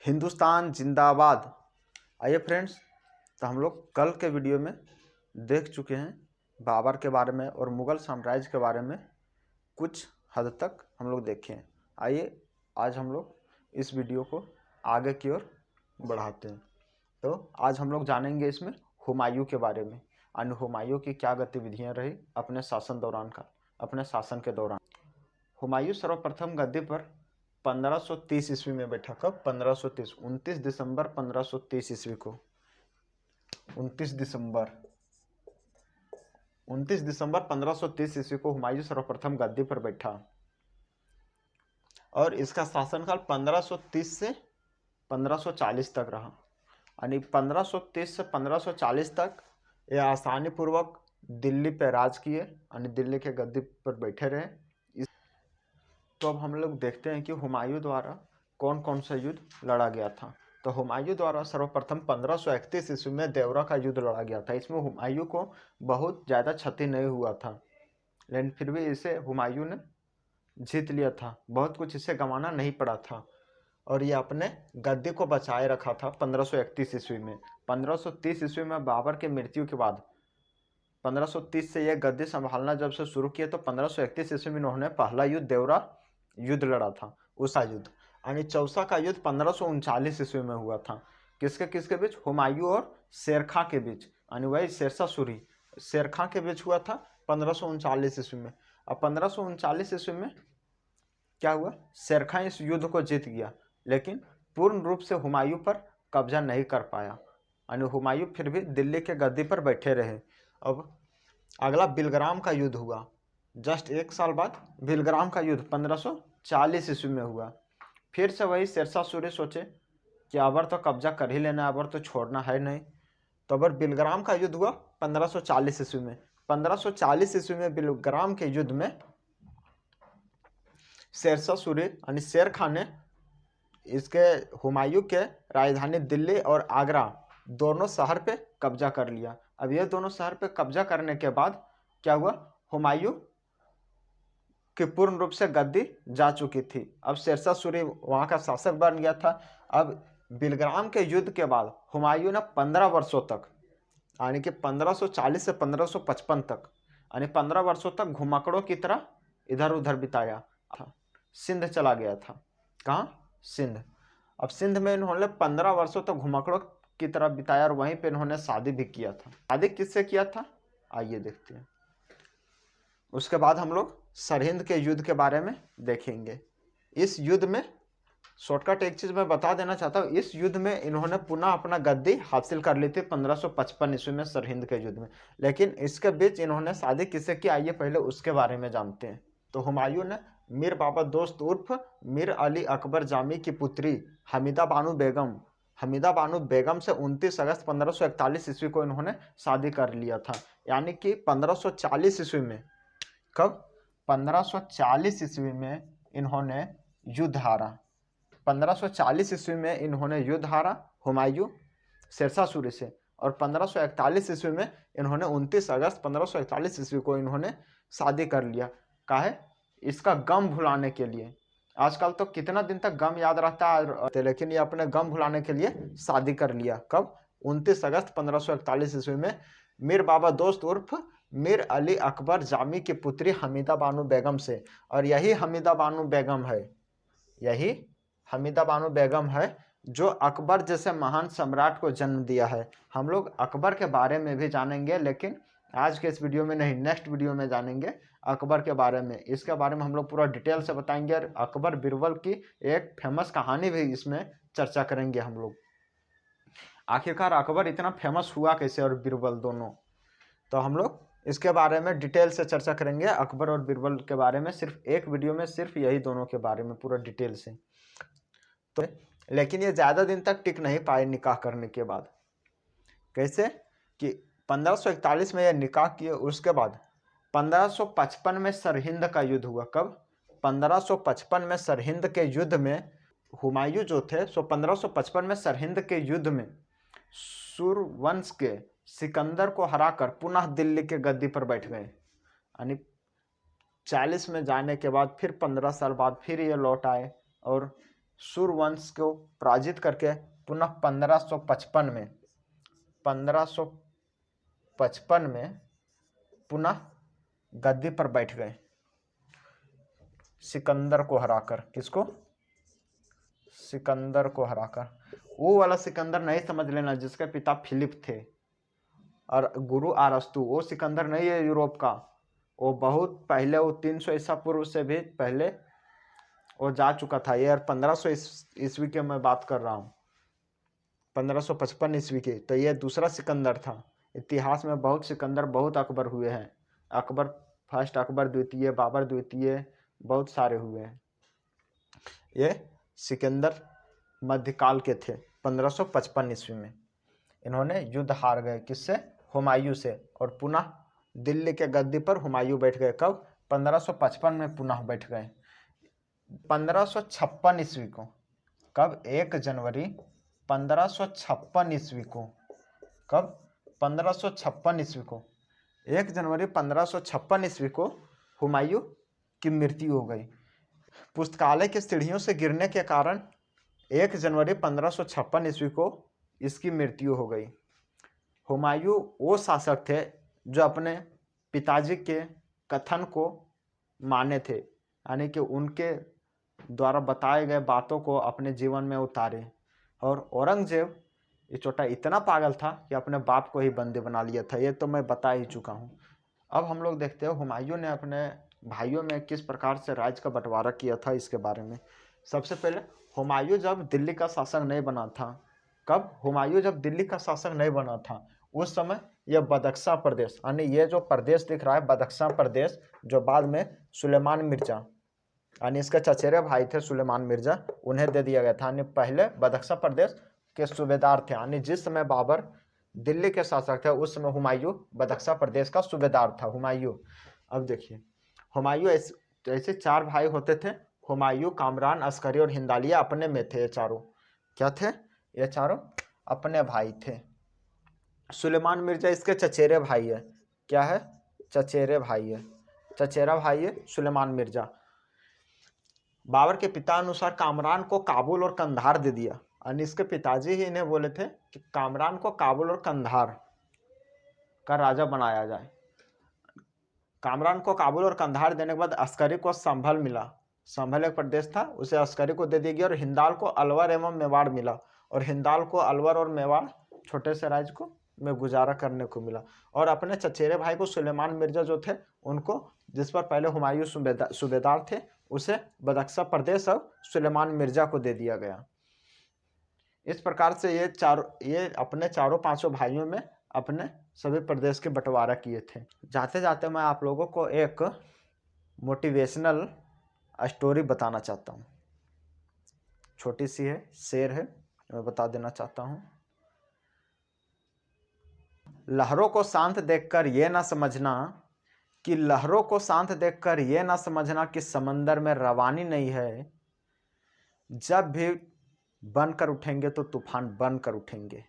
हिंदुस्तान जिंदाबाद। आइए फ्रेंड्स, तो हम लोग कल के वीडियो में देख चुके हैं बाबर के बारे में और मुग़ल साम्राज्य के बारे में कुछ हद तक हम लोग देखे हैं। आइए आज हम लोग इस वीडियो को आगे की ओर बढ़ाते हैं। तो आज हम लोग जानेंगे इसमें हुमायूं के बारे में, और हुमायूं की क्या गतिविधियां रही अपने शासन के दौरान। हुमायूं सर्वप्रथम गद्दी पर 1530 ईस्वी में बैठा। कब? 1530, 29 दिसंबर 1530 ईस्वी को। 29 दिसंबर 1530 ईस्वी को हुमायूं सर्वप्रथम गद्दी पर बैठा और इसका शासनकाल 1530 से 1540 तक रहा। यानी 1530 से 1540 तक ये आसानी पूर्वक दिल्ली पे राज किए, यानी दिल्ली के गद्दी पर बैठे रहे। तो अब हम लोग देखते हैं कि हुमायूं द्वारा कौन कौन सा युद्ध लड़ा गया था। तो हुमायूं द्वारा सर्वप्रथम 1531 ईस्वी में देवरा का युद्ध लड़ा गया था। इसमें हुमायूं को बहुत ज़्यादा क्षति नहीं हुआ था, लेकिन फिर भी इसे हुमायूं ने जीत लिया था। बहुत कुछ इसे गंवाना नहीं पड़ा था और ये अपने गद्दी को बचाए रखा था 1531 ईस्वी में। 1530 ईस्वी में बाबर की मृत्यु के बाद 1530 से यह गद्दी संभालना जब से शुरू किया, तो 1531 ईस्वी में उन्होंने पहला युद्ध देवरा युद्ध लड़ा था। उसका युद्ध यानी चौसा का युद्ध 1539 ईस्वी में हुआ था। किसके बीच? हुमायूं और शेर खां के बीच, यानी वही शेरशाह सूरी शेर खां के बीच हुआ था 1539 ईस्वी में। अब 1539 ईस्वी में क्या हुआ? शेर खां इस युद्ध को जीत गया, लेकिन पूर्ण रूप से हुमायूं पर कब्जा नहीं कर पाया, यानी हुमायूं फिर भी दिल्ली के गद्दी पर बैठे रहे। अब अगला बिलग्राम का युद्ध हुआ। जस्ट एक साल बाद बिलग्राम का युद्ध 1540 ईस्वी में हुआ। फिर से वही शेरशाह सूरी सोचे कि अबर तो कब्जा कर ही लेना, अबर तो छोड़ना है नहीं। तो अबर बिलग्राम का युद्ध हुआ 1540 ईस्वी में। 1540 ईस्वी में बिलग्राम के युद्ध में शेरशाह सूरी यानी शेर खान ने इसके हुमायूं के राजधानी दिल्ली और आगरा दोनों शहर पे कब्जा कर लिया। अब ये दोनों शहर पे कब्जा करने के बाद क्या हुआ? हुमायूं कि पूर्ण रूप से गद्दी जा चुकी थी। अब शेरशाह सूरी वहाँ का शासक बन गया था। अब बिलग्राम के युद्ध के बाद हुमायूं ने 15 वर्षों तक, यानी कि 1540 से 1555 तक, यानी 15 वर्षों तक घुमक्कड़ों की तरह इधर उधर बिताया था। सिंध चला गया था। कहाँ? सिंध। अब सिंध में इन्होंने 15 वर्षों तक घुमक्कड़ों की तरह बिताया और वहीं पे इन्होंने शादी भी किया था। शादी किससे किया था? आइए देखते हैं। उसके बाद हम लोग सरहिंद के युद्ध के बारे में देखेंगे। इस युद्ध में शॉर्टकट एक चीज मैं बता देना चाहता हूँ, इस युद्ध में इन्होंने पुनः अपना गद्दी हासिल कर ली थी 1555 ईस्वी में सरहिंद के युद्ध में। लेकिन इसके बीच इन्होंने शादी किससे की, आइए पहले उसके बारे में जानते हैं। तो हुमायूं ने मीर बाबा दोस्त उर्फ मीर अली अकबर जामी की पुत्री हमीदा बानो बेगम से 29 अगस्त 1541 ईस्वी को इन्होंने शादी कर लिया था। यानी कि 1540 ईस्वी में, कब? 1540 ईस्वी में इन्होंने युद्ध हारा। 1540 ईस्वी में इन्होंने युद्ध हारा हुमायूं शेरशाह सूरी से, और 1541 ईस्वी में इन्होंने 29 अगस्त 1541 ईस्वी को इन्होंने शादी कर लिया। काहे? इसका गम भुलाने के लिए। आजकल तो कितना दिन तक गम याद रहता है, लेकिन ये अपने गम भुलाने के लिए शादी कर लिया। कब? 29 अगस्त 1541 ईस्वी में मीर बाबा दोस्त उर्फ मीर अली अकबर जामी की पुत्री हमीदा बानो बेगम से। और यही हमीदा बानो बेगम है जो अकबर जैसे महान सम्राट को जन्म दिया है। हम लोग अकबर के बारे में भी जानेंगे, लेकिन आज के इस वीडियो में नहीं, नेक्स्ट वीडियो में जानेंगे अकबर के बारे में। इसके बारे में हम लोग पूरा डिटेल से बताएंगे और अकबर बीरबल की एक फेमस कहानी भी इसमें चर्चा करेंगे हम लोग। आखिरकार अकबर इतना फेमस हुआ कैसे और बीरबल दोनों, तो हम लोग इसके बारे में डिटेल से चर्चा करेंगे। अकबर और बीरबल के बारे में सिर्फ एक वीडियो में सिर्फ यही दोनों के बारे में पूरा डिटेल से। तो लेकिन ये ज़्यादा दिन तक टिक नहीं पाए निकाह करने के बाद। कैसे? कि 1541 में ये निकाह किए, उसके बाद 1555 में सरहिंद का युद्ध हुआ। कब? 1555 में सरहिंद के युद्ध में हुमायूं जो थे, सो 1555 में सरहिंद के युद्ध में सूरवंश के सिकंदर को हराकर पुनः दिल्ली के गद्दी पर बैठ गए। यानी 40 में जाने के बाद फिर 15 साल बाद फिर ये लौट आए और सूर्यवंश को पराजित करके पुनः 1555 में पुनः गद्दी पर बैठ गए, सिकंदर को हराकर। किसको? सिकंदर को हराकर। वो वाला सिकंदर नहीं समझ लेना जिसके पिता फिलिप थे और गुरु अरस्तु। वो सिकंदर नहीं है यूरोप का, वो बहुत पहले, वो 300 ईसा पूर्व से भी पहले वो जा चुका था। ये 1500 ईस्वी के मैं बात कर रहा हूँ, 1555 ईस्वी की। तो ये दूसरा सिकंदर था। इतिहास में बहुत सिकंदर, बहुत अकबर हुए हैं। अकबर फर्स्ट, अकबर द्वितीय, बाबर द्वितीय, बहुत सारे हुए हैं। ये सिकंदर मध्यकाल के थे, 1555 ईस्वी में। इन्होंने युद्ध हार गए। किससे? हुमायूं से। और पुनः दिल्ली के गद्दी पर हुमायूं बैठ गए। कब? 1555 में पुनः बैठ गए। 1556 ईस्वी को, कब? 1 जनवरी 1556 ईस्वी को। कब? 1556 ईस्वी को, 1 जनवरी 1556 ईस्वी को हुमायूं की मृत्यु हो गई। पुस्तकालय की सीढ़ियों से गिरने के कारण 1 जनवरी 1556 ईस्वी को इसकी मृत्यु हो गई। हुमायूं वो शासक थे जो अपने पिताजी के कथन को माने थे, यानी कि उनके द्वारा बताए गए बातों को अपने जीवन में उतारे। और औरंगजेब ये छोटा इतना पागल था कि अपने बाप को ही बंदी बना लिया था। ये तो मैं बता ही चुका हूँ। अब हम लोग देखते हैं हुमायूं ने अपने भाइयों में किस प्रकार से राज्य का बंटवारा किया था, इसके बारे में। सबसे पहले हुमायूं जब दिल्ली का शासक नहीं बना था, कब? हुमायूं जब दिल्ली का शासक नहीं बना था, उस समय यह बदख्शां प्रदेश, यानी ये जो प्रदेश दिख रहा है बदख्शां प्रदेश, जो बाद में सुलेमान मिर्जा, यानी इसके चचेरे भाई थे सुलेमान मिर्जा, उन्हें दे दिया गया था। यानी पहले बदख्शां प्रदेश के सूबेदार थे। यानी जिस समय बाबर दिल्ली के शासक थे उस समय हुमायूं बदख्शां प्रदेश का सूबेदार था। हुमायूं, अब देखिए, हुमायूं ऐसे 4 भाई होते थे। हुमायूं, कामरान, अस्करी और हिंदालिया अपने में थे। ये चारों क्या थे? ये चारों अपने भाई थे। सुलेमान मिर्जा इसके चचेरे भाई है। क्या है? चचेरे भाई है, चचेरा भाई है सुलेमान मिर्जा। बाबर के पिता अनुसार कामरान को काबुल और कंधार दे दिया, और इसके पिताजी ही इन्हें बोले थे कि कामरान को काबुल और कंधार का राजा बनाया जाए। कामरान को काबुल और कंधार देने के बाद अस्करी को संभल मिला। संभल एक प्रदेश था, उसे अस्करी को दे दिया गया। और हिंदाल को अलवर एवं मेवाड़ मिला, और हिंदाल को अलवर और मेवाड़ छोटे से राज्य को में गुजारा करने को मिला। और अपने चचेरे भाई को सुलेमान मिर्जा जो थे उनको, जिस पर पहले हुमायूं सूबेदार थे, उसे बदख्शां प्रदेश अब सुलेमान मिर्जा को दे दिया गया। इस प्रकार से ये अपने चारों पांचों भाइयों में अपने सभी प्रदेश के बंटवारा किए थे। जाते जाते मैं आप लोगों को एक मोटिवेशनल स्टोरी बताना चाहता हूँ। छोटी सी है, शेर है, मैं बता देना चाहता हूँ। लहरों को शांत देखकर ये ना समझना कि लहरों को शांत देखकर ये ना समझना कि समंदर में रवानी नहीं है। जब भी बनकर उठेंगे तो तूफान बनकर उठेंगे।